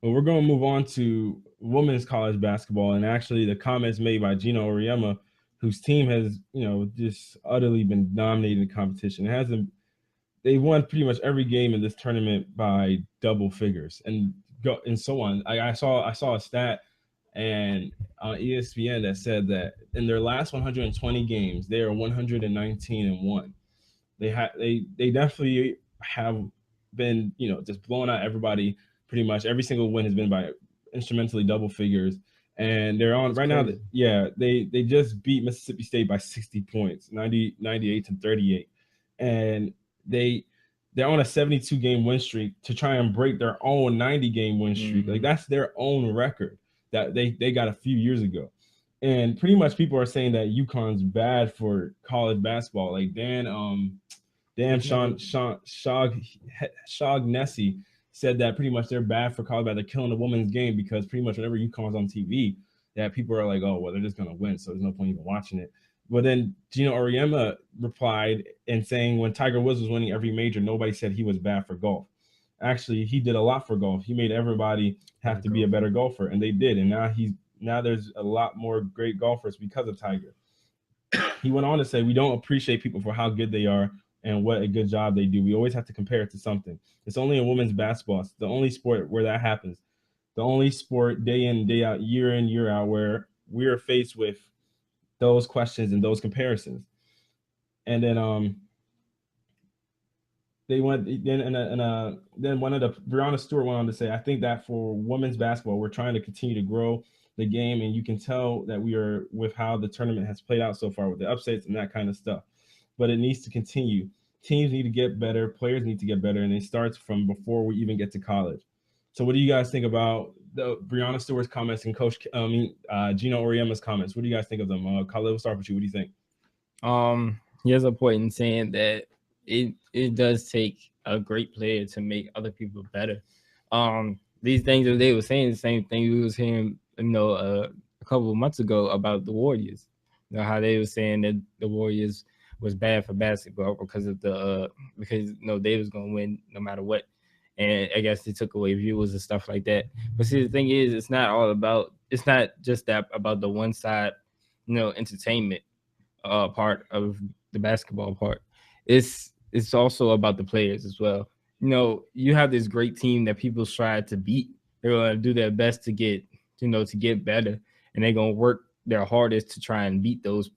Well, we're going to move on to women's college basketball, and actually the comments made by Geno Auriemma, whose team has, just utterly been dominating the competition. It hasn't they won pretty much every game in this tournament by double figures and so on. I saw a stat and on ESPN that said that in their last 120 games, they are 119 and one. They definitely have been just blowing out everybody. Pretty much every single win has been by instrumentally double figures, and they're on That's right now. crazy. Yeah, they just beat Mississippi State by 60 points, 98 to 38, and they they're on a 72 game win streak to try and break their own 90 game win streak. Like Hmm. that's their own record that they got a few years ago. And pretty much people are saying that UConn's bad for college basketball. Like damn There's never. Shaughnessy said that pretty much they're bad for college basketball. They're killing the women's game because pretty much whenever UConn's on TV, that people are like, oh well, they're just gonna win, so there's no point even watching it. But then Gino Auriemma replied and saying when Tiger Woods was winning every major, nobody said he was bad for golf. Actually, he did a lot for golf. He made everybody have Better to be a go. better golfer, and they did. And now there's a lot more great golfers because of Tiger. He went on to say, we don't appreciate people for how good they are and what a good job they do. We always have to compare it to something. It's only in women's basketball. It's the only sport where that happens. The only sport day in, day out, year in, year out, where we are faced with those questions and those comparisons. And they went then one of the Brianna Stewart went on to say, I think that for women's basketball, we're trying to continue to grow the game, and you can tell that we are with how the tournament has played out so far with the upsets and that kind of stuff. But it needs to continue. Teams need to get better, players need to get better, and it starts from before we even get to college. So, what do you guys think about the Brianna Stewart's comments and Coach Gino Auriemma's comments? What do you guys think of them? Khalil, we'll start with you. What do you think? He has a point in saying that it does take a great player to make other people better. These things that they were saying, the same thing we was hearing, a couple of months ago about the Warriors. How they were saying that the Warriors was bad for basketball because of because they was gonna win no matter what. And I guess they took away viewers and stuff like that. But see, the thing is, it's not just that about the one side, entertainment part of the basketball part. It's also about the players as well. You have this great team that people strive to beat. They're gonna do their best to get better, and they're gonna work their hardest to try and beat those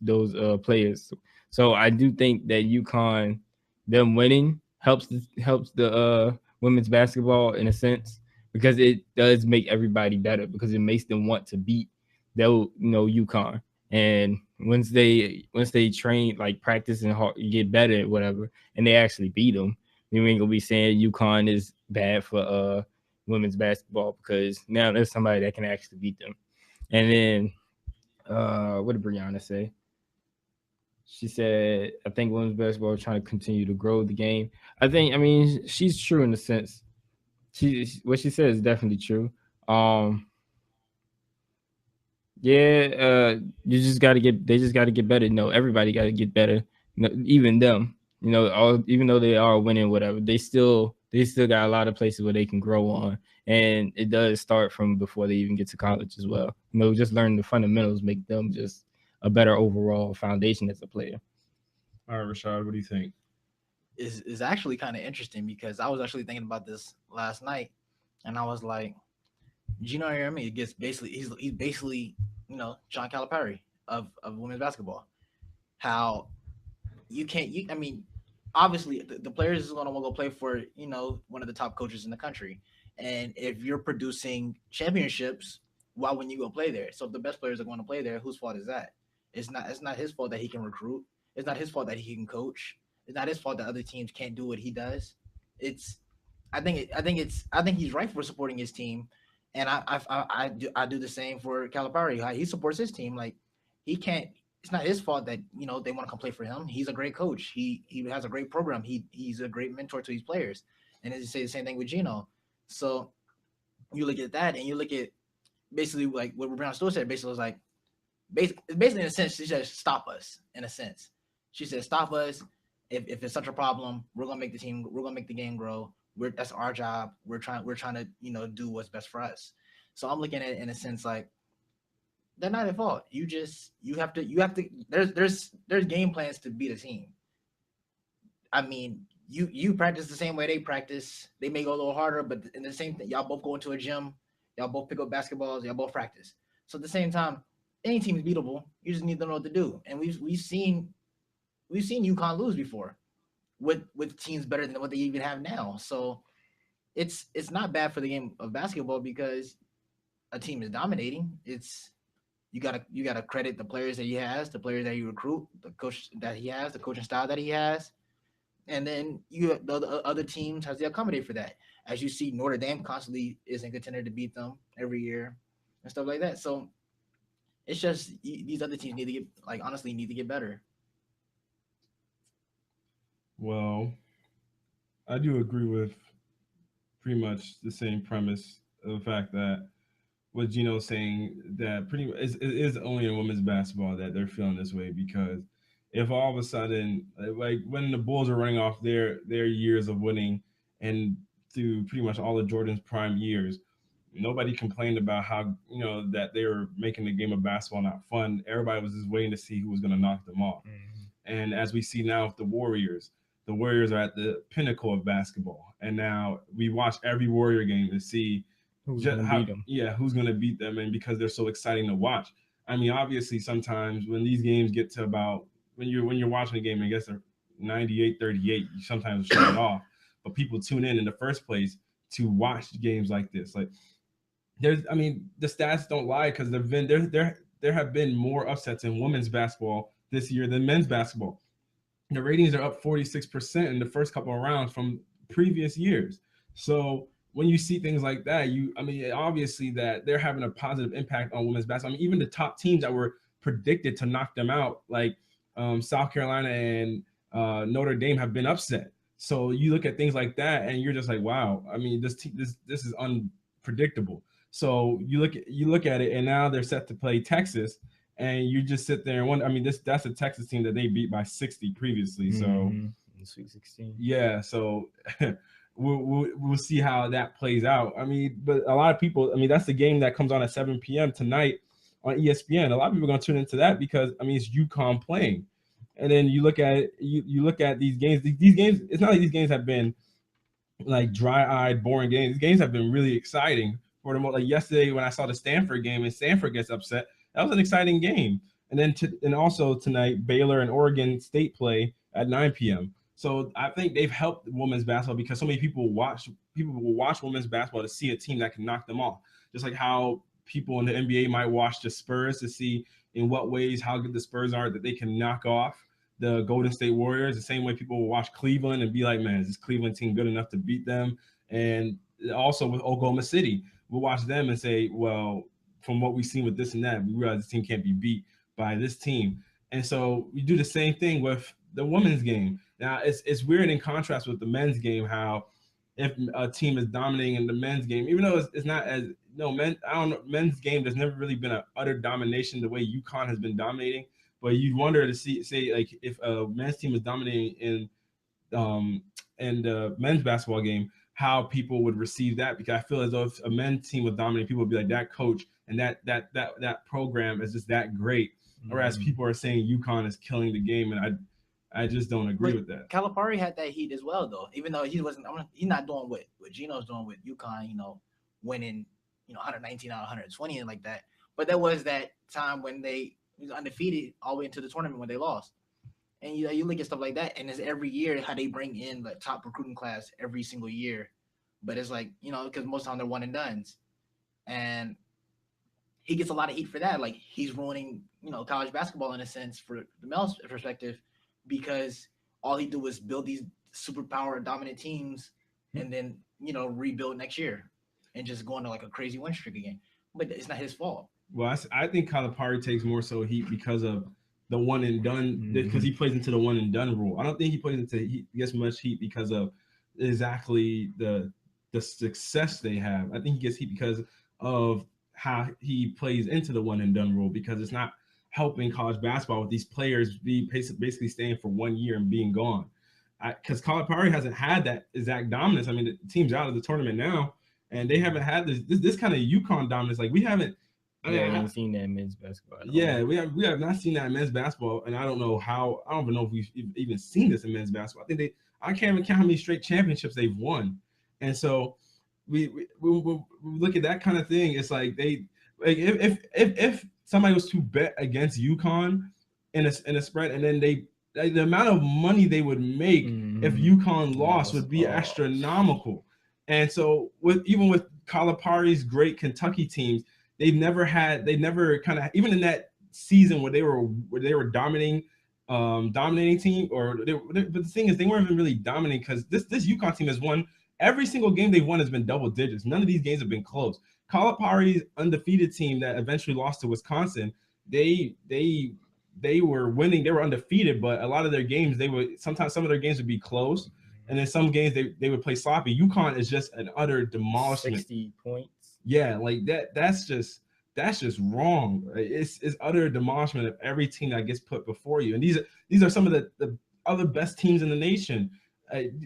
players. So I do think that UConn, them winning helps the women's basketball in a sense because it does make everybody better because it makes them want to beat UConn. And once they train, like practice and get better at whatever, and they actually beat them, you ain't gonna be saying UConn is bad for women's basketball because now there's somebody that can actually beat them. And then what did Brianna say? She said, I think women's basketball is trying to continue to grow the game. I mean, she's true in a sense. What she said is definitely true. Um, yeah, they just gotta get better. No, everybody gotta get better. Even them. Even though they are winning, whatever, they still got a lot of places where they can grow on, and it does start from before they even get to college as well. Just learning the fundamentals make them just a better overall foundation as a player. All right, Rashad, what do you think? Is actually kind of interesting because I was actually thinking about this last night, and I was like, Gino Auriemma gets basically he's basically John Calipari of women's basketball. How you can't you I mean obviously the players is going to want to go play for one of the top coaches in the country, and if you're producing championships, why wouldn't you go play there? So if the best players are going to play there, whose fault is that? It's not his fault that he can recruit. It's not his fault that he can coach. It's not his fault that other teams can't do what he does. It's I think he's right for supporting his team, and I do the same for Calipari. He supports his team. Like he can't. It's not his fault that they want to come play for him. He's a great coach. He has a great program. He's a great mentor to these players. And as you say, the same thing with Gino. So you look at that, and you look at basically like what Brown Store said. Basically, was like basically in a sense, she said stop us. In a sense, she said stop us. If it's such a problem, we're gonna make the game grow. that's our job. We're trying to do what's best for us. So I'm looking at it in a sense like they're not at fault. You have to. There's game plans to beat a team. I mean, you practice the same way they practice. They may go a little harder, but in the same thing, y'all both go into a gym. Y'all both pick up basketballs. Y'all both practice. So at the same time, any team is beatable. You just need to know what to do. And we've seen UConn lose before with teams better than what they even have now. So it's not bad for the game of basketball because a team is dominating. It's you gotta credit the players that he has, the players that he recruit, the coach that he has, the coaching style that he has, and then the other teams has to accommodate for that. As you see, Notre Dame constantly is in contender to beat them every year and stuff like that. So it's just these other teams need to get honestly need to get better. Well, I do agree with pretty much the same premise of the fact that what Gino's saying that pretty much it is only in women's basketball that they're feeling this way because if all of a sudden like when the Bulls are running off their years of winning and through pretty much all of Jordan's prime years, nobody complained about how that they were making the game of basketball not fun. Everybody was just waiting to see who was going to knock them off. And as we see now with the Warriors are at the pinnacle of basketball, and now we watch every Warrior game to see Who's going to beat them? Yeah, who's going to beat them, and because they're so exciting to watch. I mean, obviously, sometimes when these games get to about when you're watching a game, I guess they're 98-38, you sometimes shut it off. But people tune in the first place to watch games like this. Like, the stats don't lie because there have been more upsets in women's basketball this year than men's basketball. The ratings are up 46% in the first couple of rounds from previous years. So when you see things like that, obviously that they're having a positive impact on women's basketball. I mean, even the top teams that were predicted to knock them out, like South Carolina and Notre Dame, have been upset. So you look at things like that, and you're just like, wow. I mean, this is unpredictable. So you look at it, and now they're set to play Texas, and you just sit there and wonder. I mean, that's a Texas team that they beat by 60 previously. So Sweet 16. Yeah. So we'll see how that plays out. I mean, but a lot of people. I mean, that's the game that comes on at 7 p.m. tonight on ESPN. A lot of people are going to tune into that because it's UConn playing. And then you look at it, you look at these games. These games. It's not like these games have been like dry-eyed, boring games. These games have been really exciting for the most. Like yesterday when I saw the Stanford game and Stanford gets upset, that was an exciting game. And then and also tonight, Baylor and Oregon State play at 9 p.m. So I think they've helped women's basketball because so many people will watch women's basketball to see a team that can knock them off. Just like how people in the NBA might watch the Spurs to see in what ways how good the Spurs are that they can knock off the Golden State Warriors. The same way people will watch Cleveland and be like, man, is this Cleveland team good enough to beat them? And also with Oklahoma City, we'll watch them and say, well, from what we've seen with this and that, we realize this team can't be beat by this team. And so we do the same thing with the women's game. Now, it's weird in contrast with the men's game, how if a team is dominating in the men's game, even though it's not as men's game, there's never really been an utter domination the way UConn has been dominating. But you'd wonder to say like if a men's team is dominating in the men's basketball game, how people would receive that, because I feel as though if a men's team was dominating, people would be like, that coach and that program is just that great. Whereas people are saying UConn is killing the game, and I just don't agree with that. Calipari had that heat as well, though. Even though he's not doing what Geno's doing with UConn, winning 119 out of 120 and like that. But there was that time when they was undefeated all the way into the tournament when they lost. And you look at stuff like that, and it's every year how they bring in the top recruiting class every single year. But it's like, because most of the time they're one and dones. And he gets a lot of heat for that. Like, he's ruining, college basketball in a sense for the male perspective, because all he do is build these superpower dominant teams and then, rebuild next year and just go into like a crazy win streak again. But it's not his fault. Well, I think Calipari takes more so heat because of the one and done, because he plays into the one and done rule. I don't think he gets much heat because of exactly the success they have. I think he gets heat because of how he plays into the one and done rule, because it's not helping college basketball with these players basically staying for 1 year and being gone. because Calipari hasn't had that exact dominance. I mean, the team's out of the tournament now, and they haven't had this kind of UConn dominance. Like we haven't. I haven't seen that in men's basketball. Yeah, we have not seen that in men's basketball, and I don't know how. I don't even know if we've even seen this in men's basketball. I think I can't even count how many straight championships they've won, and so we look at that kind of thing. It's like if somebody was to bet against UConn in a spread, and then the amount of money they would make if UConn lost would be astronomical. And so even with Calipari's great Kentucky teams, they never kind of, even in that season where they were dominating team, but the thing is they weren't even really dominating, because this UConn team has won every single game they've won has been double digits. None of these games have been close. Calipari's undefeated team that eventually lost to Wisconsin, they were winning, they were undefeated, but a lot of their games sometimes some of their games would be close, and then some games they would play sloppy. UConn is just an utter demolishment. 60 points. Yeah, like that's just wrong. It's utter demolishment of every team that gets put before you. And these are some of the other best teams in the nation.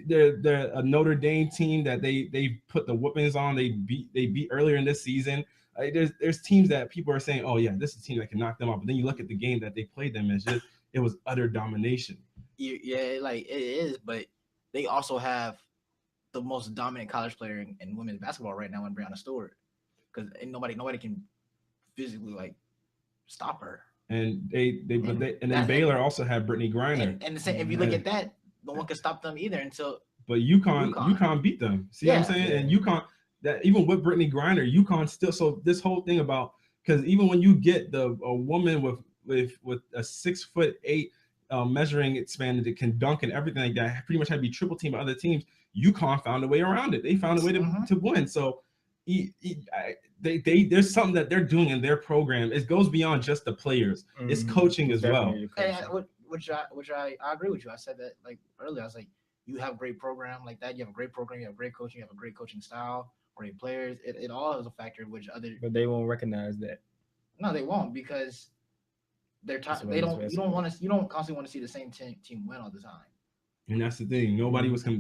They're a Notre Dame team that they put the whoopings on. They beat earlier in this season. There's teams that people are saying, oh yeah, this is a team that can knock them off. But then you look at the game that they played them, it was utter domination. Yeah, like it is, but they also have the most dominant college player in women's basketball right now in Breanna Stewart, because nobody can physically like stop her. And then Baylor also had Brittany Griner. And if you look at that, no one can stop them either until. But UConn beat them. See what I'm saying? Yeah. And UConn, that even with Brittany Griner, UConn still. So this whole thing about, because even when you get a woman with a 6'8" measuring span that can dunk and everything like that, pretty much had to be triple team by other teams, UConn found a way around it. They found a way to win. So there's something that they're doing in their program. It goes beyond just the players. It's coaching as well. Which I agree with you. I said that like earlier. I was like, you have a great program like that. You have a great program. You have great coaching. You have a great coaching style. Great players. It all is a factor. But they won't recognize that. No, they won't, because they're tired. You don't constantly want to see the same team win all the time. And that's the thing.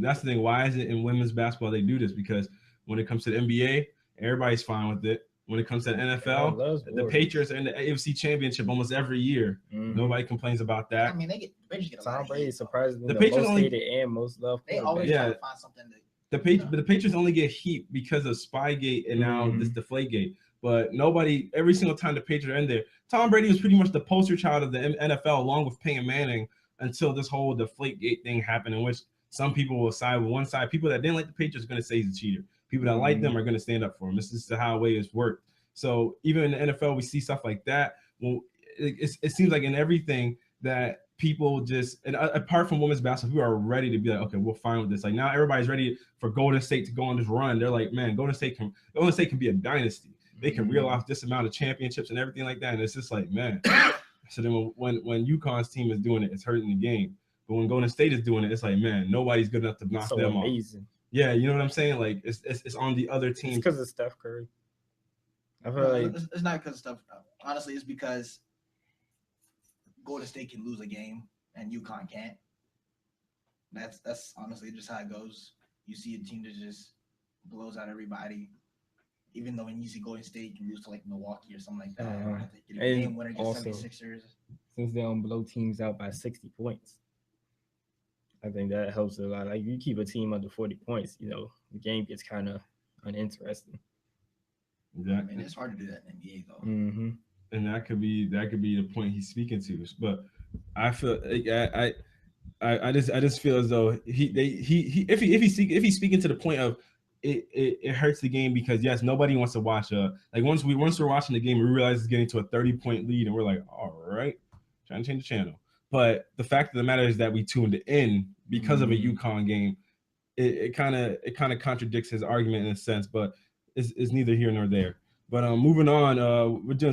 That's the thing. Why is it in women's basketball they do this? Because when it comes to the NBA, everybody's fine with it. When it comes to the NFL, the Patriots are in the AFC Championship almost every year. Nobody complains about that. I mean, the Patriots get a lot Tom Brady is surprisingly the Patriots most hated and most loved. They always try to find something to. But the Patriots only get heat because of Spygate and now this Deflategate. But every single time the Patriots are in there, Tom Brady was pretty much the poster child of the NFL, along with Peyton Manning, until this whole Deflategate thing happened, in which some people will side with one side. People that didn't like the Patriots are going to say he's a cheater. People that like them are going to stand up for him. This is how the way it's worked. So even in the NFL, we see stuff like that. Well, it seems like in everything that people just, and apart from women's basketball, who are ready to be like, okay, we're fine with this. Like now everybody's ready for Golden State to go on this run. They're like, man, Golden State can be a dynasty. They can reel off this amount of championships and everything like that. And it's just like, man. So then when UConn's team is doing it, it's hurting the game. But when Golden State is doing it, it's like, man, nobody's good enough to knock them off. Yeah, you know what I'm saying? Like it's on the other team. It's because of Steph Curry. I feel like it's not because of Steph. Honestly, it's because Golden State can lose a game and UConn can't. That's honestly just how it goes. You see a team that just blows out everybody. Even though when you see Golden State can lose to like Milwaukee or something like that, get a game winner against 76ers. Since they don't blow teams out by 60 points, I think that helps a lot. Like you keep a team under 40 points, the game gets kind of uninteresting. Exactly. I mean, it's hard to do that in the NBA though. And that could be the point he's speaking to. But I feel like I just feel as though if he's speaking to the point of it hurts the game, because yes, nobody wants to watch like once we're watching the game, we realize it's getting to a 30-point lead and we're like, all right, trying to change the channel. But the fact of the matter is that we tuned in because of a UConn game. It kind of contradicts his argument in a sense, but it's neither here nor there. But moving on, we're doing